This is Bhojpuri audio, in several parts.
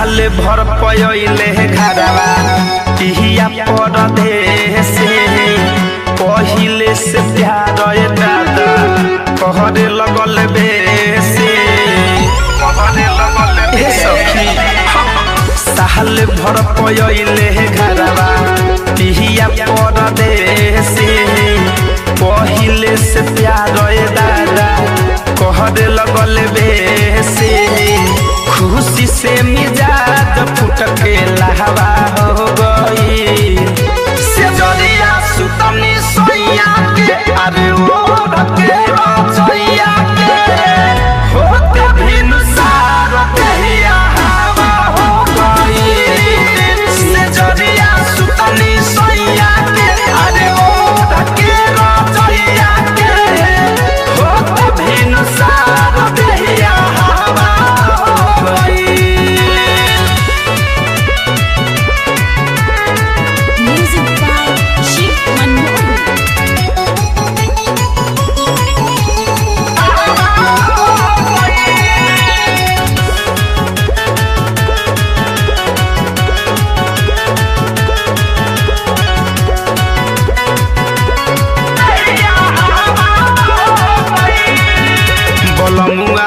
साल भर पयले घरवा पिहिया परदेश पहिले से प्यार दादा कहरे लगल बेसे सखी साल भर पयले घरवा पिहिया परदेश पहिले से प्यार दादा कहरे लगल बेसे खुशी से मिजाज फुट के लहवा हो गई से जरिया सुतनी सोया के अरे वो रखे रचैया के होते भी नुसार कहिया हवा हो गई से जरिया सुतनी सोया के अरे वो रखे रचैया के होते भी नुसार कहिया हवा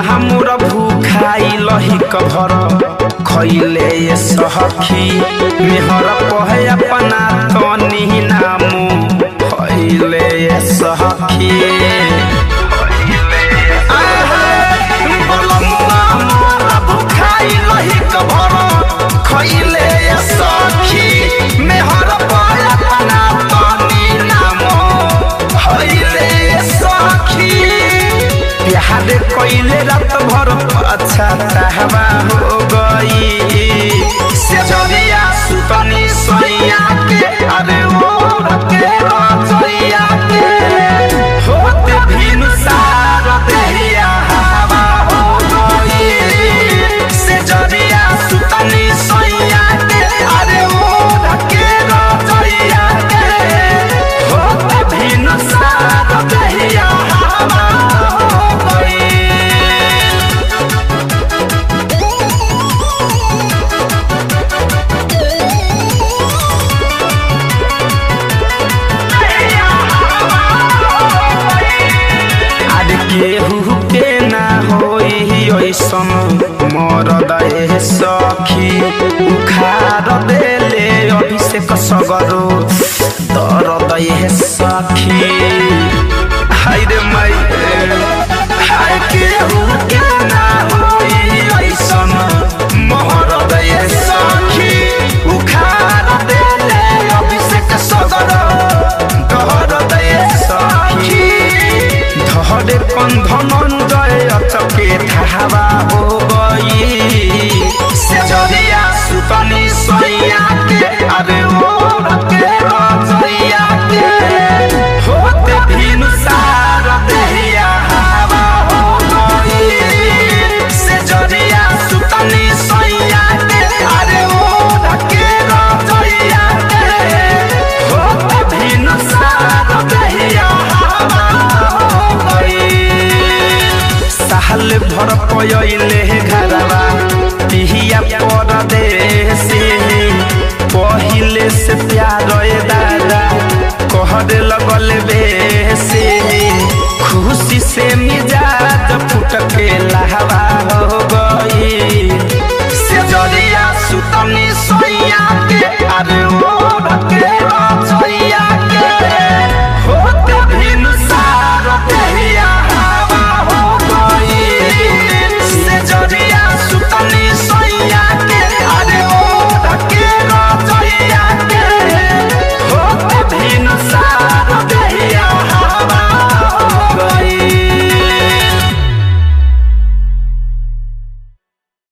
हमरा भूखाई लही कभर खैले सखी मेहर कहे अपना तनी नामू खैले सखी भूखाई लही कभर खैले सखी मेहर कहे अपना तनी नामू खैले सखी प्यार कोइले रात भर अच्छा हवा हो गई से जरिया सुतनी सोया के अरे वो रखे रचैया के होते भी नुसार देहिया हवा हो गई से जरिया सुतनी सोया के अरे वो रखे रचैया के होते भी नुसार देहिया हवा केहू के ना होई ऐसन मरद सखी उखाड़ देले अभिषेक सगरो दर्द सखी हाय रे माई हाय केहू के ना होई ऐसन मरद सखी उखाड़ देले अभिषेक सगरो दर्द सखी धरे धनंजय अचके धावा हो गई से जरिया सुतनी सोया के अरे वो रखे रचैया के होते भी नुसार देहिया हवा हो गई से जरिया सुतनी सोया के अरे वो रखे रचैया के होते भी नुसार देहिया हवा साल भर पयले घरवा पिहिया परदेश पहिले से प्यार दादा कहरे लगल बेसे खुशी से मिजाज फुट के लहवा